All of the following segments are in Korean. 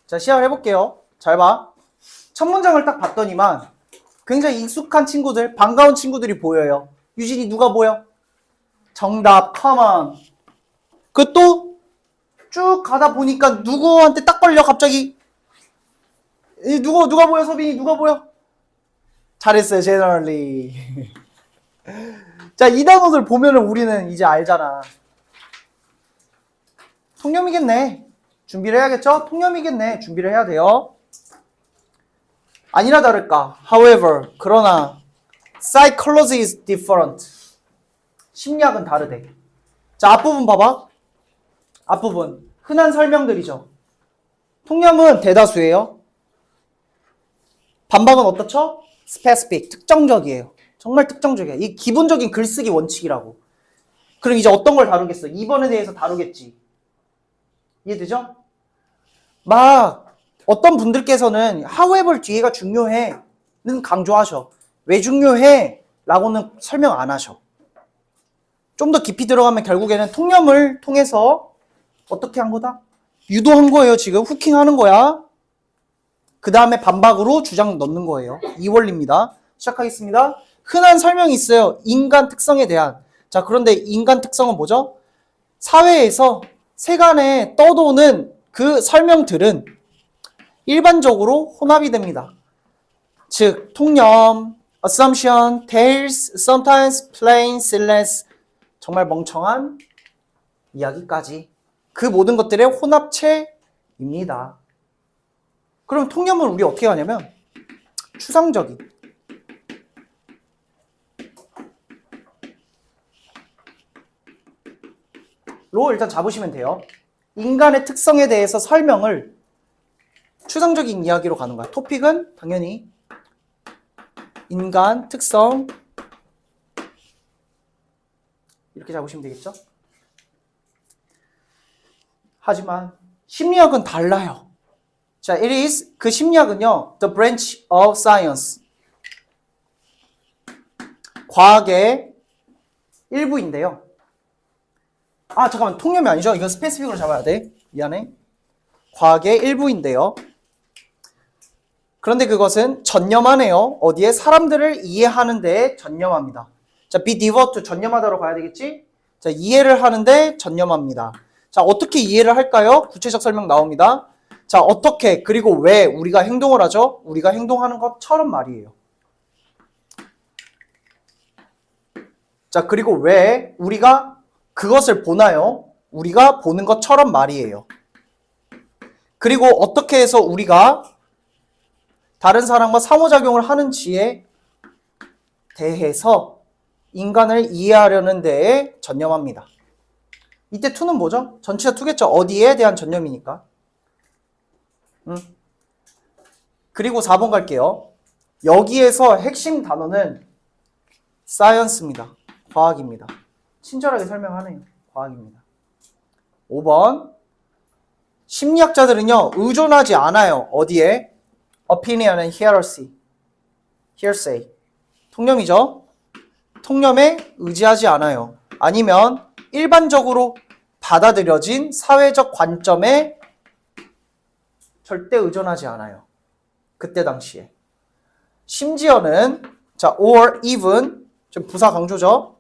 자, 시작을 해볼게요. 잘 봐. 첫 문장을 딱 봤더니만 굉장히 익숙한 친구들, 반가운 친구들이 보여요. 유진이 누가 보여? 정답, 컴온. 그 또 쭉 가다 보니까 누구한테 딱 걸려, 갑자기. 누가 보여, 서빈이? 누가 보여? 잘했어요, generally. 자, 이 단어들 보면은 우리는 이제 알잖아. 통념이겠네. 준비를 해야겠죠? 통념이겠네. 준비를 해야 돼요. 아니나 다를까. However, 그러나 psychology is different. 심리학은 다르대. 자, 앞부분 봐봐. 앞부분. 흔한 설명들이죠. 통념은 대다수예요. 반박은 어떻죠? specific. 특정적이에요. 정말 특정적이야. 이 기본적인 글쓰기 원칙이라고. 그럼 이제 어떤 걸 다루겠어? 2번에 대해서 다루겠지. 이해되죠? 막 어떤 분들께서는 however 뒤에가 중요해는 강조하셔. 왜 중요해? 라고는 설명 안 하셔. 좀 더 깊이 들어가면 결국에는 통념을 통해서 어떻게 한 거다? 유도한 거예요. 지금 후킹하는 거야. 그 다음에 반박으로 주장 넣는 거예요. 이 원리입니다. 시작하겠습니다. 흔한 설명이 있어요. 인간 특성에 대한. 자, 그런데 인간 특성은 뭐죠? 사회에서 세간에 떠도는 그 설명들은 일반적으로 혼합이 됩니다. 즉, 통념, assumption, tales, sometimes plain, silence, 정말 멍청한 이야기까지 그 모든 것들의 혼합체입니다. 그럼 통념은 우리 어떻게 하냐면 추상적인 로 일단 잡으시면 돼요. 인간의 특성에 대해서 설명을 추상적인 이야기로 가는 거야. 토픽은 당연히 인간 특성 이렇게 잡으시면 되겠죠? 하지만 심리학은 달라요. 자, it is 그 심리학은요, the branch of science. 과학의 일부인데요. 아, 잠깐만, 통념이 아니죠? 이건 스페시픽으로 잡아야 돼. 미안해. 과학의 일부인데요. 그런데 그것은 전념하네요. 어디에? 사람들을 이해하는 데에 전념합니다. 자, be devote to 전념하다로 가야 되겠지? 자, 이해를 하는데 전념합니다. 자, 어떻게 이해를 할까요? 구체적 설명 나옵니다. 자, 어떻게 그리고 왜 우리가 행동을 하죠? 우리가 행동하는 것처럼 말이에요. 자, 그리고 왜 우리가 그것을 보나요? 우리가 보는 것처럼 말이에요. 그리고 어떻게 해서 우리가 다른 사람과 상호작용을 하는지에 대해서 인간을 이해하려는 데에 전념합니다. 이때 to는 뭐죠? 전치사 to겠죠? 어디에 대한 전념이니까. 그리고 4번 갈게요. 여기에서 핵심 단어는 science입니다. 과학입니다. 친절하게 설명하네요. 과학입니다. 5번. 심리학자들은요, 의존하지 않아요. 어디에? opinion and hearsay. 통념이죠? 통념에 의지하지 않아요. 아니면 일반적으로 받아들여진 사회적 관점에 절대 의존하지 않아요. 그때 당시에. 심지어는 자, or even 좀 부사 강조죠.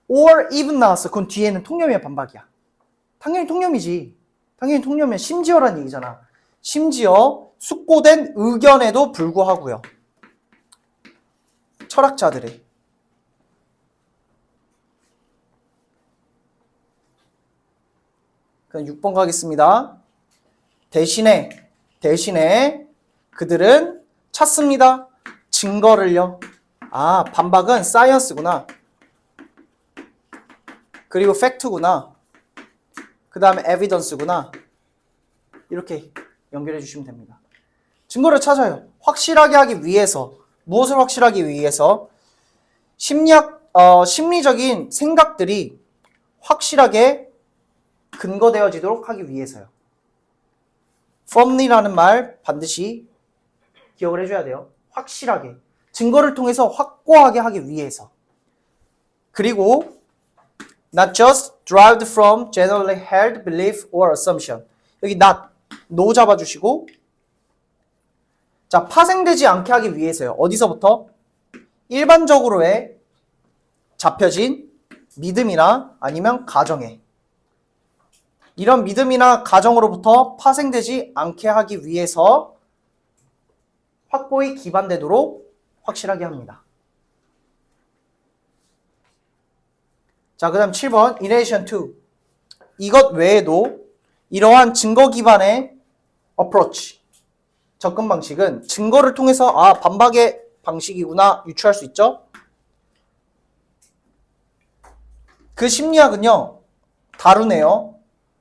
or even 나왔어. 그건 뒤에는 통념이야, 반박이야. 당연히 통념이지. 당연히 통념이야. 심지어란 얘기잖아. 심지어 숙고된 의견에도 불구하고요. 철학자들의. 그럼 6번 가겠습니다. 대신에 그들은 찾습니다. 증거를요. 아, 반박은 사이언스구나. 그리고 팩트구나. 그 다음에 에비던스구나. 이렇게 연결해 주시면 됩니다. 증거를 찾아요. 확실하게 하기 위해서. 무엇을 확실하게 위해서? 심리적인 생각들이 확실하게 근거되어지도록 하기 위해서요. firmly라는 말 반드시 기억을 해줘야 돼요. 확실하게. 증거를 통해서 확고하게 하기 위해서. 그리고 not just derived from generally held belief or assumption. 여기 not, no 잡아주시고 자, 파생되지 않게 하기 위해서요. 어디서부터? 일반적으로의 잡혀진 믿음이나 아니면 가정에 이런 믿음이나 가정으로부터 파생되지 않게 하기 위해서 확고히 기반되도록 확실하게 합니다. 자, 그 다음 7번 in addition to 이것 외에도 이러한 증거 기반의 approach 접근 방식은 증거를 통해서 반박의 방식이구나 유추할 수 있죠. 그 심리학은요 다루네요.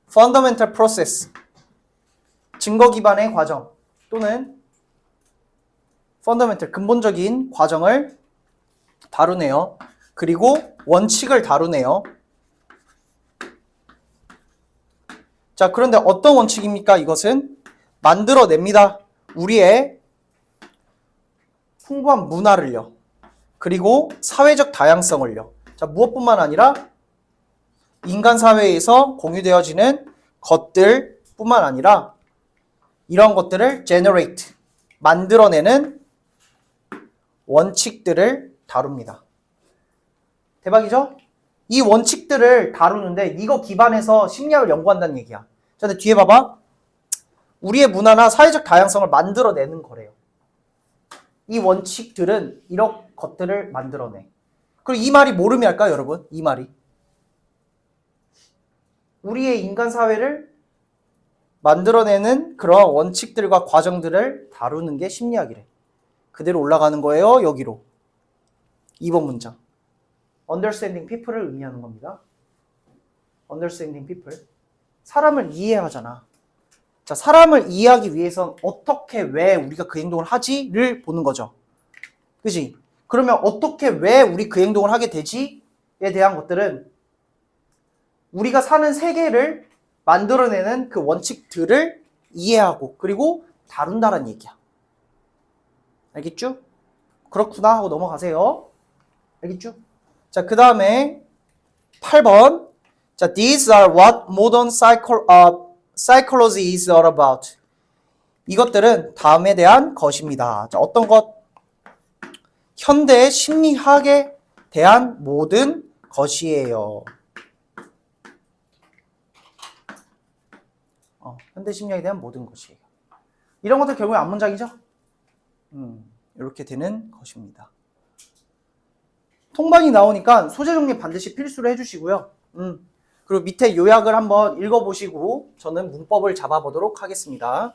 fundamental process 증거 기반의 과정 또는 fundamental 근본적인 과정을 다루네요. 그리고 원칙을 다루네요. 자, 그런데 어떤 원칙입니까? 이것은 만들어냅니다. 우리의 풍부한 문화를요. 그리고 사회적 다양성을요. 자, 무엇뿐만 아니라 인간 사회에서 공유되어지는 것들 뿐만 아니라 이런 것들을 generate, 만들어내는 원칙들을 다룹니다. 대박이죠? 이 원칙들을 다루는데 이거 기반해서 심리학을 연구한다는 얘기야. 자, 근데 뒤에 봐봐. 우리의 문화나 사회적 다양성을 만들어내는 거래요. 이 원칙들은 이런 것들을 만들어내. 그리고 이 말이 뭘 의미할까요, 여러분? 이 말이. 우리의 인간 사회를 만들어내는 그런 원칙들과 과정들을 다루는 게 심리학이래. 그대로 올라가는 거예요, 여기로. 2번 문장. understanding people을 의미하는 겁니다. understanding people. 사람을 이해하잖아. 자, 사람을 이해하기 위해선 어떻게 왜 우리가 그 행동을 하지를 보는 거죠. 그지? 그러면 어떻게 왜 우리 그 행동을 하게 되지에 대한 것들은 우리가 사는 세계를 만들어내는 그 원칙들을 이해하고 그리고 다룬다는 얘기야. 알겠죠? 그렇구나 하고 넘어가세요. 알겠죠? 자, 그 다음에 8번. 자, these are what modern psychology is all about. 이것들은 다음에 대한 것입니다. 자, 어떤 것? 현대 심리학에 대한 모든 것이에요. 현대 심리학에 대한 모든 것이에요. 이런 것들 결국에 앞문장이죠? 이렇게 되는 것입니다. 통반이 나오니까 소재 정리 반드시 필수로 해주시고요. 그리고 밑에 요약을 한번 읽어보시고 저는 문법을 잡아보도록 하겠습니다.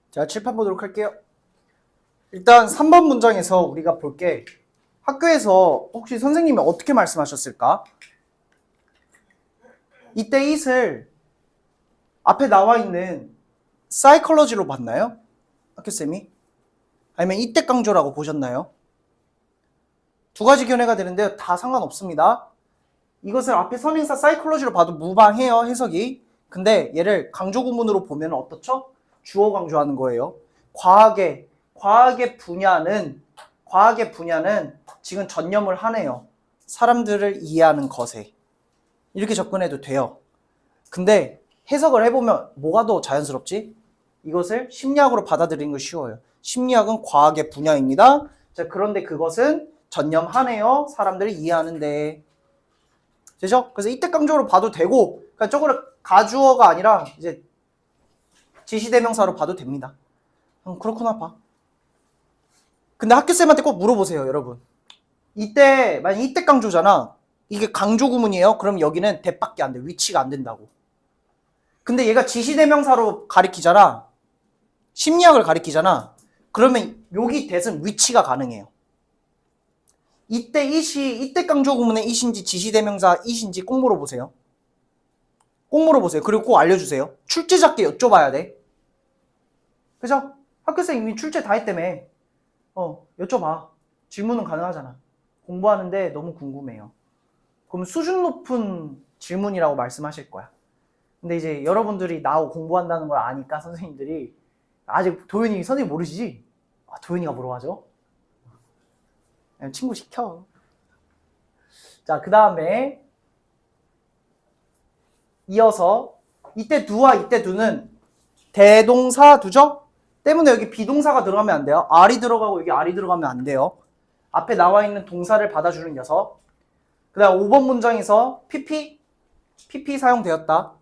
자, 칠판 보도록 할게요. 일단 3번 문장에서 우리가 볼 게 학교에서 혹시 선생님이 어떻게 말씀하셨을까? 이때 it을 앞에 나와 있는 사이콜로지로 봤나요? 학교쌤이? 아니면 이때 강조라고 보셨나요? 두 가지 견해가 되는데요. 다 상관없습니다. 이것을 앞에 선행사 사이콜로지로 봐도 무방해요, 해석이. 근데 얘를 강조 구문으로 보면 어떻죠? 주어 강조하는 거예요. 과학의 분야는 지금 전념을 하네요. 사람들을 이해하는 것에. 이렇게 접근해도 돼요. 근데 해석을 해보면 뭐가 더 자연스럽지? 이것을 심리학으로 받아들이는 거 쉬워요. 심리학은 과학의 분야입니다. 자, 그런데 그것은 전념하네요. 사람들을 이해하는데. 되죠? 그래서 이때 강조로 봐도 되고 그러니까 저거를 가주어가 아니라 이제 지시대명사로 봐도 됩니다. 그렇구나 봐. 근데 학교쌤한테 꼭 물어보세요, 여러분. 이때 만약 이때 강조잖아. 이게 강조 구문이에요. 그럼 여기는 대밖에 안 돼. 위치가 안 된다고. 근데 얘가 지시대명사로 가리키잖아. 심리학을 가리키잖아. 그러면 여기 대은 위치가 가능해요. 이때 이때 강조 구문의 이신지 지시대명사 이신지 꼭 물어보세요. 꼭 물어보세요. 그리고 꼭 알려주세요. 출제 작게 여쭤봐야 돼. 그죠? 학교생 이미 출제 다 했다며. 여쭤봐. 질문은 가능하잖아. 공부하는데 너무 궁금해요. 그럼 수준 높은 질문이라고 말씀하실 거야. 근데 이제 여러분들이 나하고 공부한다는 걸 아니까 선생님들이 아직 도현이 선생님 모르시지? 도현이가 물어봐줘. 친구 시켜. 자, 그 다음에 이어서 이때 두와 이때 두는 대동사 두죠? 때문에 여기 비동사가 들어가면 안 돼요. R이 들어가고 여기 R이 들어가면 안 돼요. 앞에 나와 있는 동사를 받아주는 녀석. 그 다음 5번 문장에서 PP 사용되었다.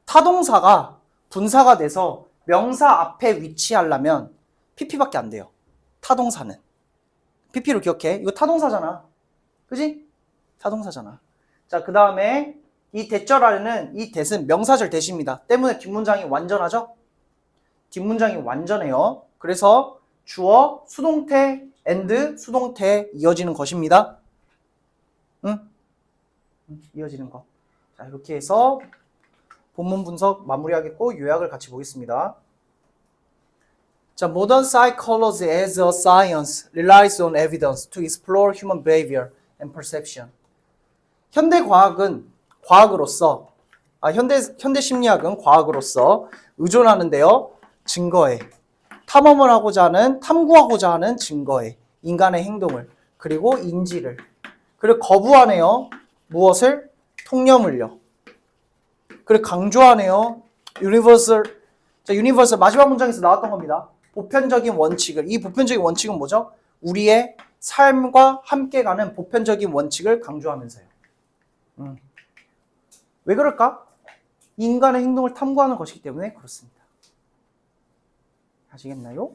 타동사가 분사가 돼서 명사 앞에 위치하려면 PP밖에 안 돼요. 타동사는. PP로 기억해. 이거 타동사잖아. 그지? 타동사잖아. 자, 그 다음에 이 대절 아래는 이 대은 명사절 대시입니다. 때문에 뒷문장이 완전하죠? 뒷문장이 완전해요. 그래서 주어, 수동태, and, 수동태 이어지는 것입니다. 응? 이어지는 거. 자, 이렇게 해서 본문 분석 마무리하겠고 요약을 같이 보겠습니다. 자, modern psychology as a science relies on evidence to explore human behavior and perception. 현대 과학은 과학으로서 현대 심리학은 과학으로서 의존하는데요. 증거에 탐구하고자 하는 증거에 인간의 행동을 그리고 인지를 그리고 거부하네요. 무엇을? 통념을요. 그리고 강조하네요. 유니버설 마지막 문장에서 나왔던 겁니다. 보편적인 원칙을. 이 보편적인 원칙은 뭐죠? 우리의 삶과 함께 가는 보편적인 원칙을 강조하면서요. 왜 그럴까? 인간의 행동을 탐구하는 것이기 때문에 그렇습니다. 아시겠나요?